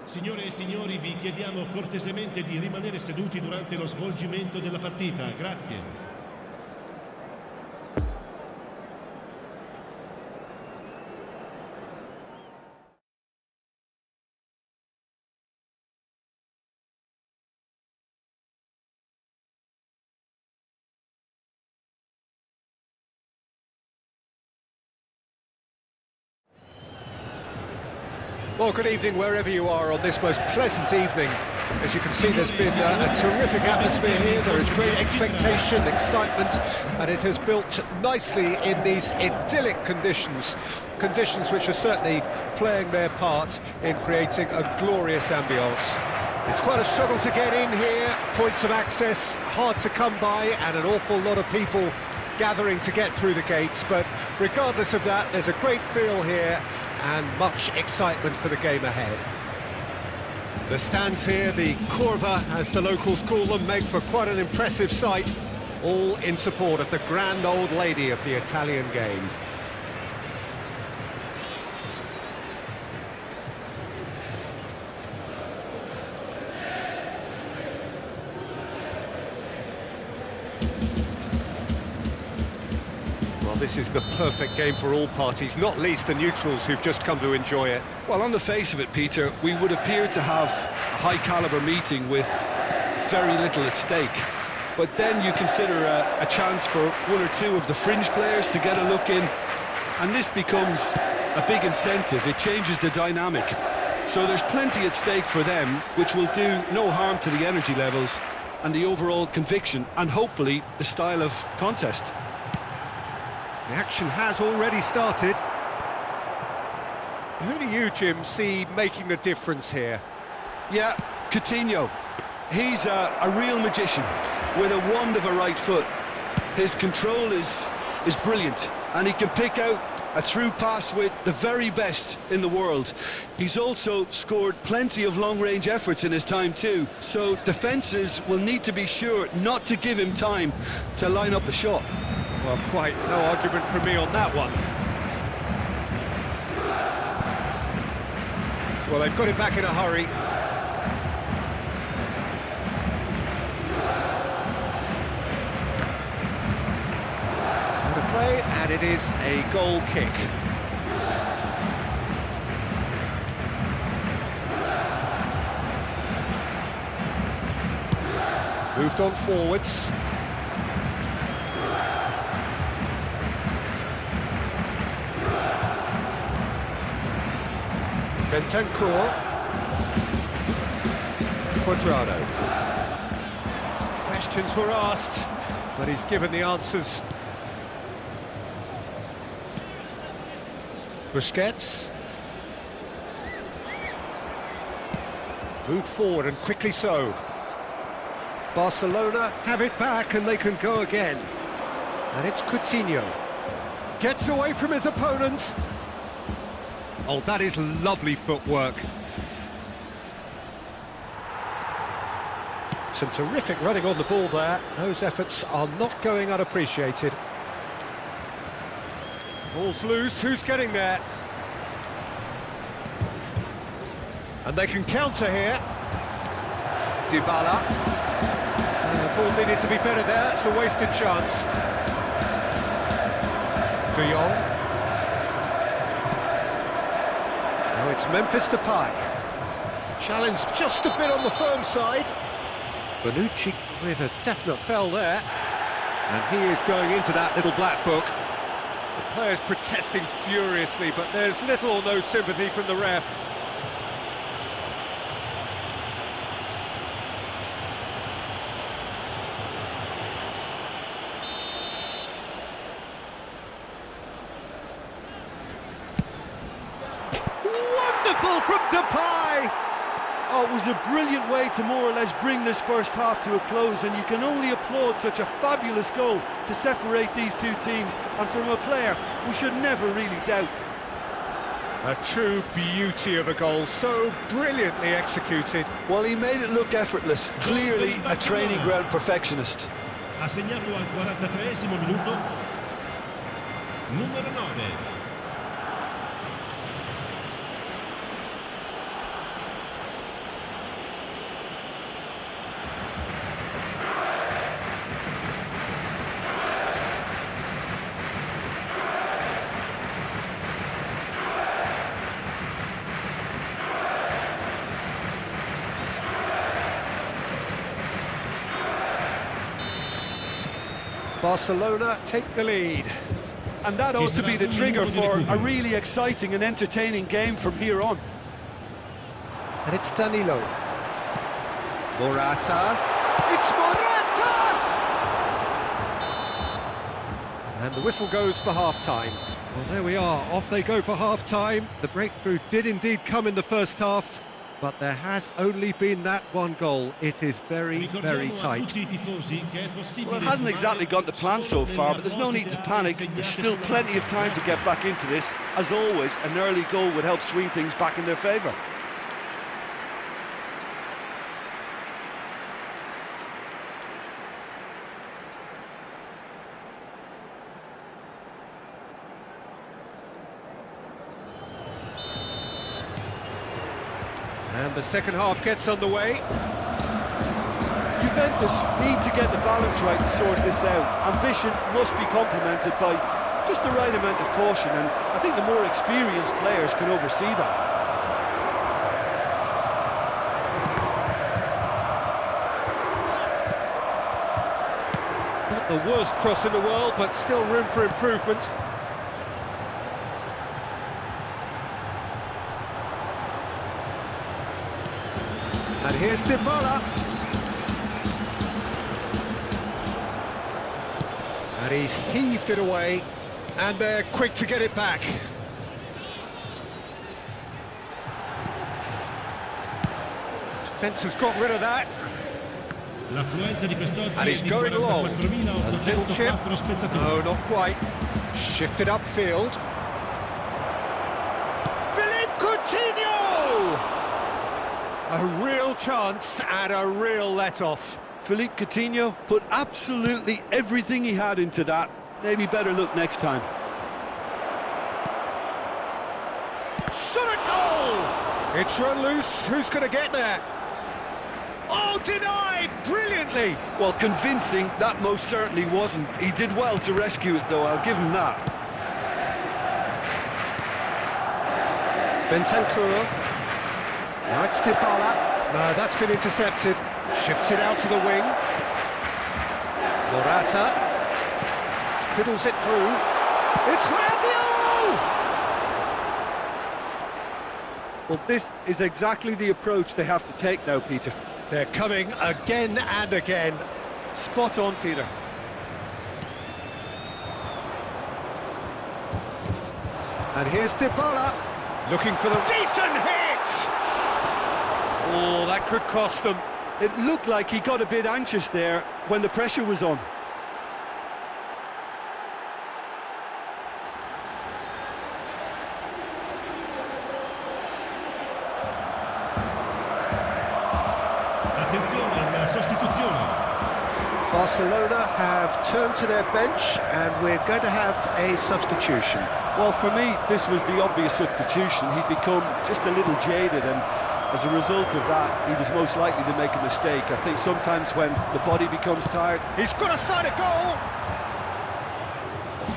Signore e signori, vi chiediamo cortesemente di rimanere seduti durante lo svolgimento della partita. Grazie. Well, good evening wherever you are on this most pleasant evening. As you can see, there's been a terrific atmosphere here. There is great expectation, excitement, and it has built nicely in these idyllic conditions. Conditions which are certainly playing their part in creating a glorious ambience. It's quite a struggle to get in here, points of access hard to come by, and an awful lot of people gathering to get through the gates, but regardless of that, there's a great feel here and much excitement for the game ahead. The stands here, the curva as the locals call them, make for quite an impressive sight, all in support of the grand old lady of the Italian game. This is the perfect game for all parties, not least the neutrals who've just come to enjoy it. Well, on the face of it, Peter, we would appear to have a high-caliber meeting with very little at stake. But then you consider a chance for one or two of the fringe players to get a look in, and this becomes a big incentive. It changes the dynamic. So there's plenty at stake for them, which will do no harm to the energy levels and the overall conviction, and hopefully the style of contest. The action has already started. Who do you, Jim, see making the difference here? Yeah, Coutinho. He's a real magician with a wand of a right foot. His control is brilliant, and he can pick out a through pass with the very best in the world. He's also scored plenty of long-range efforts in his time too, so defences will need to be sure not to give him time to line up the shot. Well, quite no argument from me on that one. Well, they've got it back in a hurry. So to play, and it is a goal kick. Moved on forwards. Bentancur. Quadrado. Questions were asked, but he's given the answers. Busquets. Moved forward and quickly so. Barcelona have it back and they can go again. And it's Coutinho. Gets away from his opponents. Oh, that is lovely footwork. Some terrific running on the ball there. Those efforts are not going unappreciated. Ball's loose, who's getting there? And they can counter here. Dybala. And the ball needed to be better there, it's a wasted chance. De Jong. Now it's Memphis Depay. Challenge just a bit on the firm side. Bonucci with a definite foul there. And he is going into that little black book. The players protesting furiously, but there's little or no sympathy from the ref. Wonderful from Depay! Oh, it was a brilliant way to more or less bring this first half to a close, and you can only applaud such a fabulous goal to separate these two teams, and from a player we should never really doubt. A true beauty of a goal, so brilliantly executed. Well, he made it look effortless, clearly a training ground perfectionist. Ha segnato al 43esimo minuto numero 9. Barcelona take the lead. And that ought to be the trigger for a really exciting and entertaining game from here on. And it's Danilo. Morata. It's Morata! And the whistle goes for half-time. Well, there we are. Off they go for half-time. The breakthrough did indeed come in the first half, but there has only been that one goal. It is very, very tight. Well, it hasn't exactly gone to plan so far, but there's no need to panic. There's still plenty of time to get back into this. As always, an early goal would help swing things back in their favour. And the second half gets underway. Juventus need to get the balance right to sort this out. Ambition must be complemented by just the right amount of caution, and I think the more experienced players can oversee that. Not the worst cross in the world, but still room for improvement. And here's Dybala. And he's heaved it away, and they're quick to get it back. Defence has got rid of that. And he's going long. A little chip. No, not quite. Shifted upfield. Philippe Coutinho! A real chance and a real let-off. Philippe Coutinho put absolutely everything he had into that. Maybe better look next time. Shot a goal! It's run loose. Who's going to get there? Oh, denied! Brilliantly! Well, convincing, that most certainly wasn't. He did well to rescue it, though, I'll give him that. Bentancur. Now it's Dybala. No, that's been intercepted. Shifts it out to the wing. Morata. Fiddles it through. It's Rabiot! Well, this is exactly the approach they have to take now, Peter. They're coming again and again. Spot on, Peter. And here's Dybala. Looking for the decent hit! Oh, that could cost them. It looked like he got a bit anxious there when the pressure was on. Barcelona have turned to their bench, and we're going to have a substitution. Well, for me, this was the obvious substitution. He'd become just a little jaded, and as a result of that, he was most likely to make a mistake. I think sometimes when the body becomes tired... He's got a side of goal!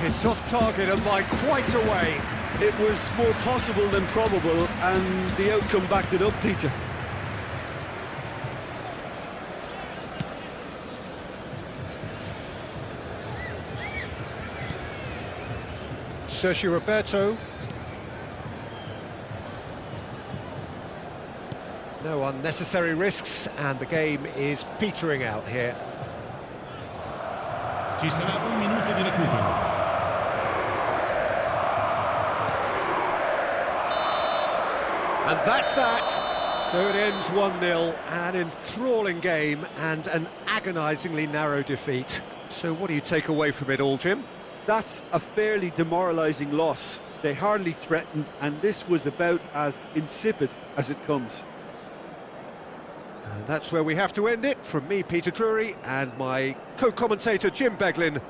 It's off target and by quite a way. It was more possible than probable, and the outcome backed it up, Peter. Sergio Roberto. No unnecessary risks, and the game is petering out here. Ci sarà un minuto di recupero. And that's that. So it ends 1-0, an enthralling game and an agonisingly narrow defeat. So what do you take away from it all, Jim? That's a fairly demoralising loss. They hardly threatened, and this was about as insipid as it comes. And that's where we have to end it. From me, Peter Drury, and my co-commentator, Jim Beglin.